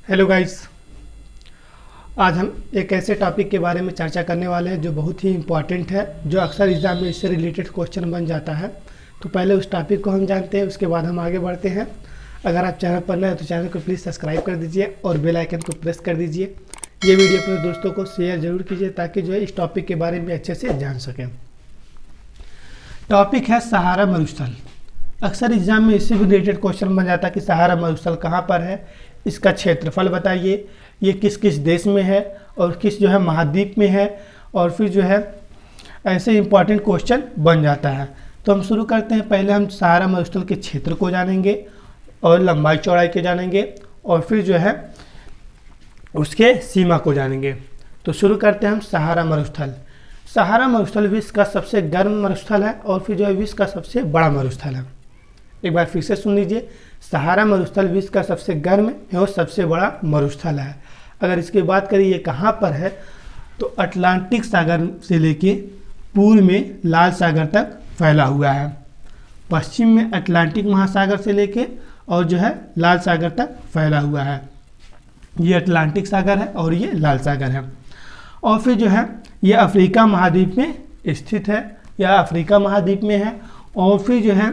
Hello guys. आज हम एक ऐसे टॉपिक के बारे में चर्चा करने वाले हैं जो बहुत ही इम्पॉर्टेंट है, जो अक्सर एग्जाम में इससे रिलेटेड क्वेश्चन बन जाता है। तो पहले उस टॉपिक को हम जानते हैं, उसके बाद हम आगे बढ़ते हैं। अगर आप चैनल पर नए हैं तो चैनल को प्लीज़ सब्सक्राइब कर दीजिए और बेल आइकन को प्रेस कर दीजिए। ये वीडियो अपने दोस्तों को शेयर जरूर कीजिए ताकि जो है इस टॉपिक के बारे में अच्छे से जान सकें। टॉपिक है सहारा मरुस्थल। अक्सर एग्जाम में इससे भी रिलेटेड क्वेश्चन बन जाता है कि सहारा मरुस्थल कहाँ पर है, इसका क्षेत्रफल बताइए, ये किस किस देश में है और किस जो है महाद्वीप में है, और फिर जो है ऐसे इंपॉर्टेंट क्वेश्चन बन जाता है। तो हम शुरू करते हैं। पहले हम सहारा मरुस्थल के क्षेत्र को जानेंगे और लंबाई चौड़ाई के जानेंगे और फिर जो है उसके सीमा को जानेंगे। तो शुरू करते हैं हम सहारा मरुस्थल। सहारा मरुस्थल विश्व का सबसे गर्म मरुस्थल है और फिर जो है विश्व का सबसे बड़ा मरुस्थल है। एक बार फिर से सुन लीजिए, सहारा मरुस्थल विश्व का सबसे गर्म और सबसे बड़ा मरुस्थल है। अगर इसकी बात करें ये कहाँ पर है, तो अटलांटिक सागर से लेके पूर्व में लाल सागर तक फैला हुआ है। पश्चिम में अटलांटिक महासागर से लेके और जो है लाल सागर तक फैला हुआ है। ये अटलांटिक सागर है और ये लाल सागर है। और फिर जो है ये अफ्रीका महाद्वीप में स्थित है, या अफ्रीका महाद्वीप में है। और फिर जो है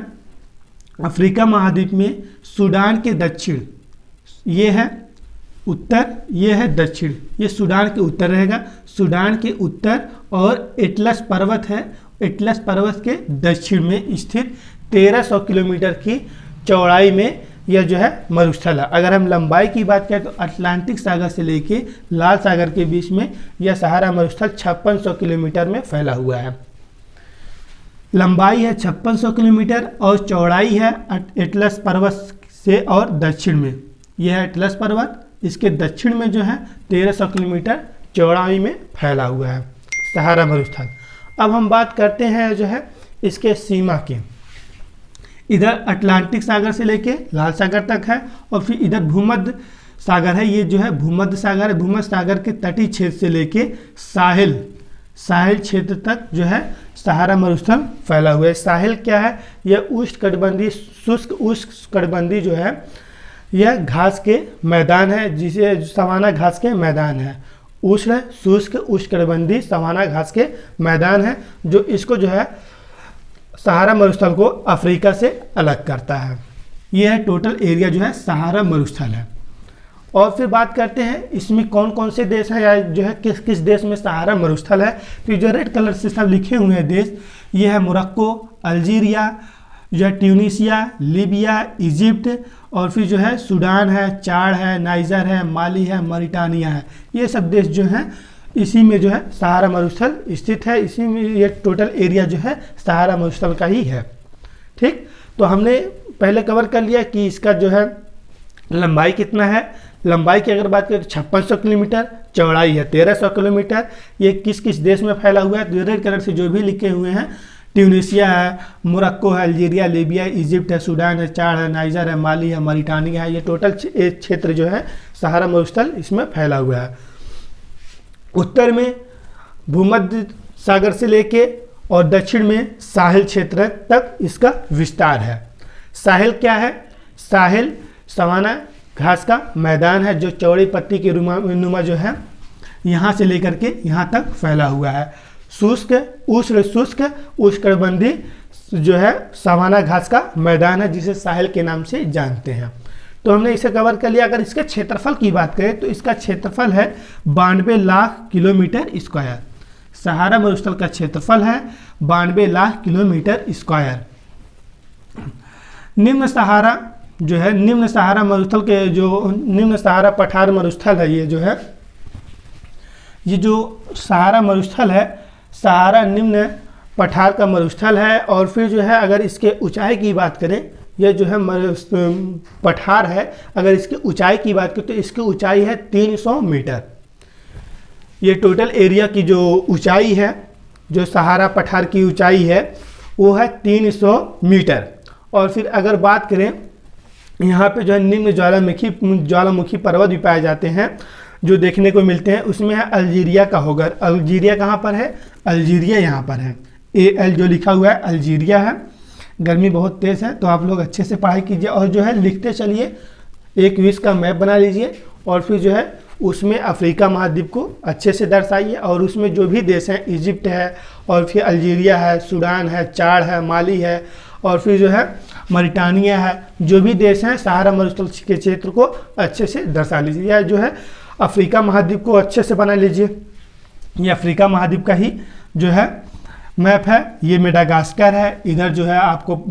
अफ्रीका महाद्वीप में सूडान के दक्षिण, ये है उत्तर, ये है दक्षिण, ये सूडान के उत्तर रहेगा। सूडान के उत्तर और एटलस पर्वत है, एटलस पर्वत के दक्षिण में स्थित 1300 किलोमीटर की चौड़ाई में यह जो है मरुस्थल है। अगर हम लंबाई की बात करें तो अटलांटिक सागर से लेके लाल सागर के बीच में यह सहारा मरुस्थल 5600 किलोमीटर में फैला हुआ है। लंबाई है 5600 किलोमीटर और चौड़ाई है एटलस पर्वत से और दक्षिण में, यह है एटलस पर्वत, इसके दक्षिण में जो है 1300 किलोमीटर चौड़ाई में फैला हुआ है सहारा मरुस्थल। अब हम बात करते हैं जो है इसके सीमा की। इधर अटलांटिक सागर से लेके लाल सागर तक है और फिर इधर भूमध्य सागर है, ये जो है भूमध्य सागर है। भूमध्य सागर के तटीय क्षेत्र से लेके साहिल क्षेत्र तक जो है सहारा मरुस्थल फैला हुआ है। साहिल क्या है, यह उष्णकटिबंधीय शुष्क उष्णकटिबंधीय जो है यह घास के मैदान है, जिसे सवाना घास के मैदान है। उष्ण शुष्क उष्णकटिबंधीय सवाना घास के मैदान है, जो इसको जो है सहारा मरुस्थल को अफ्रीका से अलग करता है। यह है टोटल एरिया जो है सहारा मरुस्थल है। और फिर बात करते हैं इसमें कौन कौन से देश हैं, या जो है किस किस देश में सहारा मरुस्थल है। तो जो रेड कलर से सब लिखे हुए हैं देश, ये है मोरक्को, अल्जीरिया, जो है ट्यूनीसिया, लीबिया, इजिप्ट, और फिर जो है सूडान है, चाड है, नाइजर है, माली है, मॉरिटानिया है। ये सब देश जो हैं इसी में जो है सहारा मरुस्थल स्थित है। इसी में ये टोटल एरिया जो है सहारा मरुस्थल का ही है। ठीक, तो हमने पहले कवर कर लिया कि इसका जो है लंबाई कितना है। लंबाई की अगर बात करें तो 5600 किलोमीटर, चौड़ाई है 1300 किलोमीटर। ये किस किस देश में फैला हुआ है, तो रेड कलर से जो भी लिखे हुए हैं, ट्यूनीसिया है, मोरक्को है, अल्जीरिया, लीबिया, इजिप्ट है, सूडान है, चाड है, नाइजर है, माली है, मॉरिटानिया है। ये टोटल क्षेत्र जो है सहारा मरुस्थल इसमें फैला हुआ है। उत्तर में भूमध्य सागर से लेके और दक्षिण में साहिल क्षेत्र तक इसका विस्तार है। साहिल क्या है, साहिल सवाना घास का मैदान है, जो चौड़ी पत्ती के नुमा जो है यहाँ से लेकर के यहाँ तक फैला हुआ है। शुष्क उष्ण शुष्क उष्णकटिबंधीय जो है सवाना घास का मैदान है, जिसे साहिल के नाम से जानते हैं। तो हमने इसे कवर कर लिया। अगर इसके क्षेत्रफल की बात करें तो इसका क्षेत्रफल है 92 लाख किलोमीटर स्क्वायर। सहारा मरुस्थल का क्षेत्रफल है 92 लाख किलोमीटर स्क्वायर। निम्न सहारा जो है, निम्न सहारा मरुस्थल के जो निम्न सहारा पठार मरुस्थल है, ये जो है ये जो सहारा मरुस्थल है, सहारा निम्न पठार का मरुस्थल है। और फिर जो है अगर इसके ऊंचाई की बात करें, यह जो है पठार है, अगर इसकी ऊंचाई की बात करें तो इसकी ऊंचाई है 300 मीटर। ये टोटल एरिया की जो ऊंचाई है, जो सहारा पठार की ऊंचाई है, वो है 300 मीटर। और फिर अगर बात करें यहाँ पे जो है निम्न ज्वालामुखी पर्वत भी पाए जाते हैं जो देखने को मिलते हैं, उसमें है अल्जीरिया का होगा। अल्जीरिया कहाँ पर है, अल्जीरिया यहाँ पर है, AL जो लिखा हुआ है अल्जीरिया है। गर्मी बहुत तेज़ है तो आप लोग अच्छे से पढ़ाई कीजिए और जो है लिखते चलिए। एक विश्व का मैप बना लीजिए और फिर जो है उसमें अफ्रीका महाद्वीप को अच्छे से दर्शाइए, और उसमें जो भी देश हैं, इजिप्ट है और फिर अल्जीरिया है, सूडान है, चाड है, माली है और फिर जो है मरिटानिया है, जो भी देश हैं सहारा मरुस्थल के क्षेत्र को अच्छे से दर्शा लीजिए। या जो है अफ्रीका महाद्वीप को अच्छे से बना लीजिए। ये अफ्रीका महाद्वीप का ही जो है मैप है। ये मेडागास्कर है। इधर जो है आपको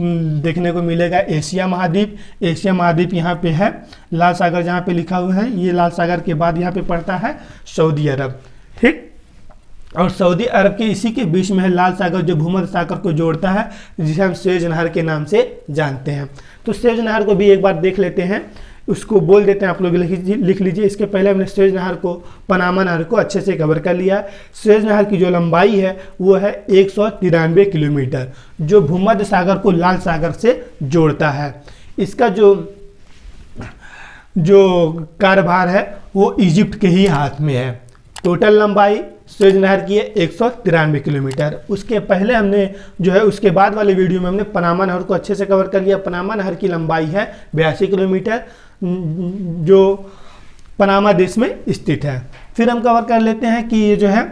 देखने को मिलेगा एशिया महाद्वीप। एशिया महाद्वीप यहाँ पे है, लाल सागर जहाँ पे लिखा हुआ है, ये लाल सागर के बाद यहाँ पे पड़ता है सऊदी अरब, ठीक। और सऊदी अरब के इसी के बीच में है लाल सागर, जो भूमध्य सागर को जोड़ता है, जिसे हम स्वेज नहर के नाम से जानते हैं। तो स्वेज नहर को भी एक बार देख लेते हैं, उसको बोल देते हैं, आप लोग लिख लीजिए। इसके पहले हमने स्वेज नहर को, पनामा नहर को अच्छे से कवर कर लिया। स्वेज नहर की जो लंबाई है वो है 193 किलोमीटर, जो भूमध्य सागर को लाल सागर से जोड़ता है। इसका जो कार्यभार है वो इजिप्ट के ही हाथ में है। टोटल लंबाई स्वेज नहर की है 193 किलोमीटर। उसके पहले हमने जो है उसके बाद वाले वीडियो में हमने पनामा नहर को अच्छे से कवर कर लिया। पनामा नहर की लंबाई है 82 किलोमीटर, जो पनामा देश में स्थित है। फिर हम कवर कर लेते हैं कि ये जो है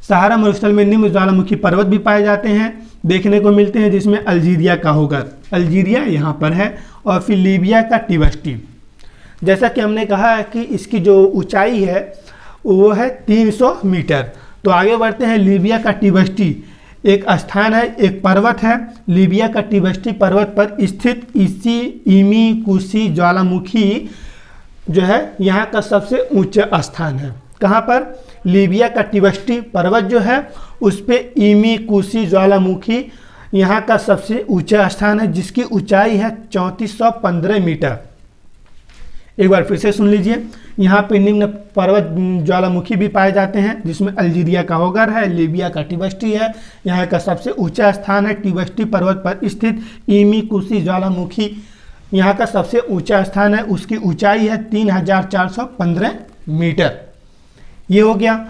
सहारा मरुस्थल में निम्न ज्वालामुखी पर्वत भी पाए जाते हैं, देखने को मिलते हैं, जिसमें अल्जीरिया का होगा, अल्जीरिया यहाँ पर है, और फिर लीबिया का टिबस्टी। जैसा कि हमने कहा है कि इसकी जो ऊंचाई है वो है 300 मीटर। तो आगे बढ़ते हैं। लीबिया का टिबस्टी एक स्थान है, एक पर्वत है। लीबिया का टिबस्टी पर्वत पर स्थित इमी कुशी ज्वालामुखी जो है यहाँ का सबसे ऊंचा स्थान है। कहाँ पर? लीबिया का टिबस्टी पर्वत जो है उस पे इमी कुशी ज्वालामुखी यहाँ का सबसे ऊंचा स्थान है, जिसकी ऊंचाई है 3415 मीटर। एक बार फिर से सुन लीजिए। यहाँ पे निम्न पर्वत ज्वालामुखी भी पाए जाते हैं, जिसमें अल्जीरिया का होगर है, लीबिया का टिबस्टी है, यहाँ का सबसे ऊंचा स्थान है टिबस्टी पर्वत पर स्थित इमी कुशी ज्वालामुखी यहाँ का सबसे ऊंचा स्थान है, उसकी ऊंचाई है 3415 मीटर। ये हो गया।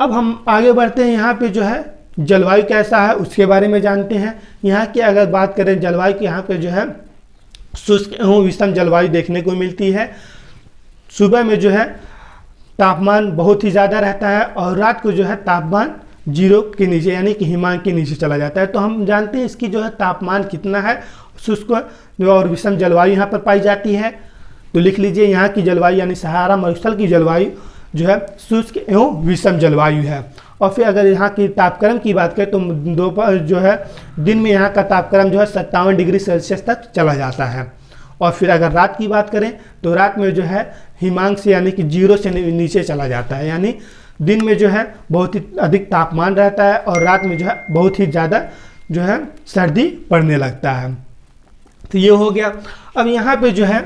अब हम आगे बढ़ते हैं। यहाँ पे जो है जलवायु कैसा है उसके बारे में जानते हैं। यहाँ की अगर बात करें जलवायु की, यहाँ पे जो है शुष्क एवं विषम जलवायु देखने को मिलती है। सुबह में जो है तापमान बहुत ही ज़्यादा रहता है और रात को जो है तापमान 0 के नीचे यानी कि हिमांक के नीचे चला जाता है। तो हम जानते हैं इसकी जो है तापमान कितना है। शुष्क और विषम जलवायु यहाँ पर पाई जाती है। तो लिख लीजिए, यहाँ की जलवायु यानी सहारा मरुस्थल की जलवायु जो है शुष्क एवं विषम जलवायु है। और फिर अगर यहाँ की तापक्रम की बात करें तो दोपहर जो है दिन में यहाँ का तापक्रम जो है 57 डिग्री सेल्सियस तक चला जाता है। और फिर अगर रात की बात करें तो रात में जो है हिमांक से यानी कि 0 से नीचे चला जाता है, यानी दिन में जो है बहुत ही अधिक तापमान रहता है और रात में जो है बहुत ही ज़्यादा जो है सर्दी पड़ने लगता है। तो ये हो गया। अब यहाँ पे जो है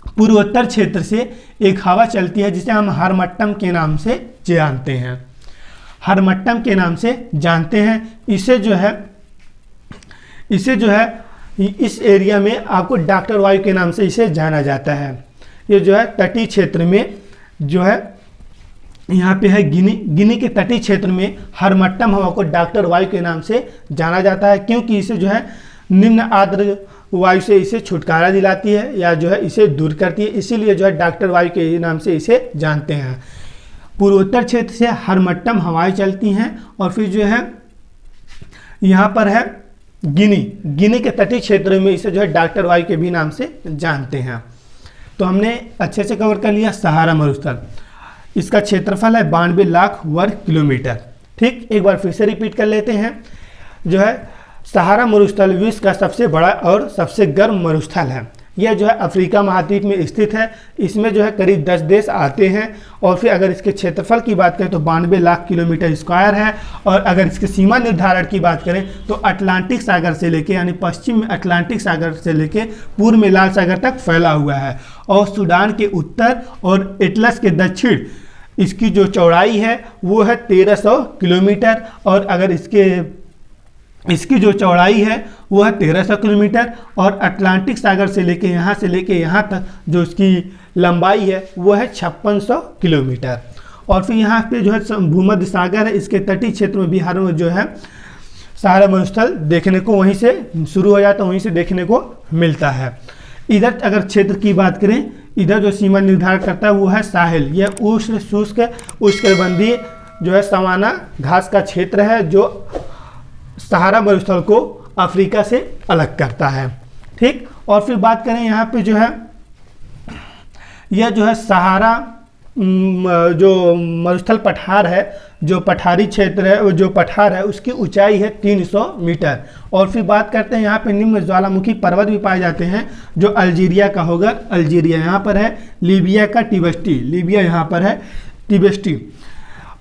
पूर्वोत्तर क्षेत्र से एक हवा चलती है जिसे हम हारमट्टम के नाम से जानते हैं। हारमट्टम के नाम से जानते हैं। इसे जो है इस एरिया में आपको डॉक्टर वायु के नाम से इसे जाना जाता है। ये जो है तटीय क्षेत्र में जो है यहाँ पे है गिनी के तटीय क्षेत्र में हारमट्टम हवा को डॉक्टर वायु के नाम से जाना जाता है, क्योंकि इसे जो है निम्न आर्द्र वायु से इसे छुटकारा दिलाती है या जो है इसे दूर करती है, इसीलिए जो है डॉक्टर वायु के नाम से इसे जानते हैं। पूर्वोत्तर क्षेत्र से हारमट्टम हवाएं चलती हैं और फिर जो है यहाँ पर है गिनी के तटीय क्षेत्र में इसे जो है डॉक्टर वायु के भी नाम से जानते हैं। तो हमने अच्छे से कवर कर लिया सहारा मरुस्थल। इसका क्षेत्रफल है 92 लाख वर्ग किलोमीटर। ठीक, एक बार फिर से रिपीट कर लेते हैं। जो है सहारा मरुस्थल विश्व का सबसे बड़ा और सबसे गर्म मरुस्थल है। यह जो है अफ्रीका महाद्वीप में स्थित है। इसमें जो है करीब 10 देश आते हैं। और फिर अगर इसके क्षेत्रफल की बात करें तो 92 लाख किलोमीटर स्क्वायर है। और अगर इसके सीमा निर्धारण की बात करें तो अटलांटिक सागर से लेके यानी पश्चिम में अटलांटिक सागर से लेके पूर्व में लाल सागर तक फैला हुआ है। और सूडान के उत्तर और एटलस के दक्षिण इसकी जो चौड़ाई है वो है 1300 किलोमीटर। और अगर इसकी जो चौड़ाई है वो है 1300 किलोमीटर। और अटलांटिक सागर से लेके यहाँ तक जो इसकी लंबाई है वो है 5600 किलोमीटर। और फिर यहाँ पे जो है भूमध्य सागर है, इसके तटीय क्षेत्र में बिहार में जो है सहारा मरुस्थल देखने को वहीं से शुरू हो जाता है, वहीं से देखने को मिलता है। इधर अगर क्षेत्र की बात करें, इधर जो सीमा निर्धारण करता है वो है साहिल। यह उष्ण शुष्क उष्णकटिबंधीय जो है सवाना घास का क्षेत्र है जो सहारा मरुस्थल को अफ्रीका से अलग करता है। ठीक, और फिर बात करें यहाँ पे जो है यह जो है सहारा जो मरुस्थल पठार है, जो पठारी क्षेत्र है, जो पठार है उसकी ऊंचाई है 300 मीटर। और फिर बात करते हैं यहाँ पे निम्न ज्वालामुखी पर्वत भी पाए जाते हैं जो अल्जीरिया का होगा, अल्जीरिया यहाँ पर है, लीबिया का टिबस्टी, लीबिया यहाँ पर है टिबस्टी,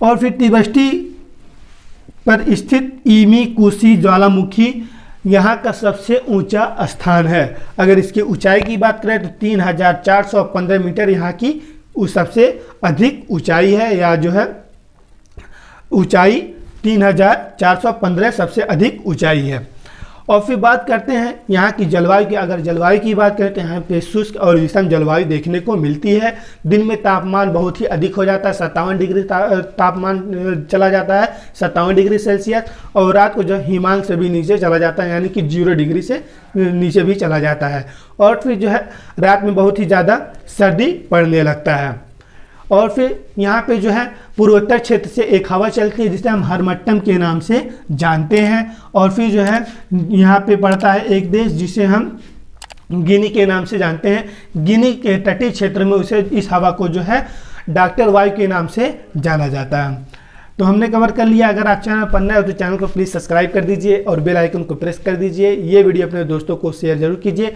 और फिर टिबस्टी पर स्थित ईमी कुशी ज्वालामुखी यहाँ का सबसे ऊंचा स्थान है। अगर इसकी ऊंचाई की बात करें तो 3415 मीटर यहाँ की सबसे अधिक ऊंचाई है, या जो है ऊंचाई 3415 सबसे अधिक ऊंचाई है। और फिर बात करते हैं यहाँ की जलवायु की। अगर जलवायु की बात करें तो यहाँ पे शुष्क और विषम जलवायु देखने को मिलती है। दिन में तापमान बहुत ही अधिक हो जाता है, 57 डिग्री तापमान चला जाता है, 57 डिग्री सेल्सियस, और रात को जो हिमांक से भी नीचे चला जाता है, यानी कि 0 डिग्री से नीचे भी चला जाता है। और फिर जो है रात में बहुत ही ज़्यादा सर्दी पड़ने लगता है। और फिर यहाँ पे जो है पूर्वोत्तर क्षेत्र से एक हवा चलती है जिसे हम हरमट्टम के नाम से जानते हैं। और फिर जो है यहाँ पे पड़ता है एक देश जिसे हम गिनी के नाम से जानते हैं। गिनी के तटीय क्षेत्र में उसे इस हवा को जो है डॉक्टर वायु के नाम से जाना जाता है। तो हमने कवर कर लिया। अगर आप चैनल पर नए हो तो चैनल को प्लीज़ सब्सक्राइब कर दीजिए और बेल आइकन को प्रेस कर दीजिए। ये वीडियो अपने दोस्तों को शेयर जरूर कीजिए।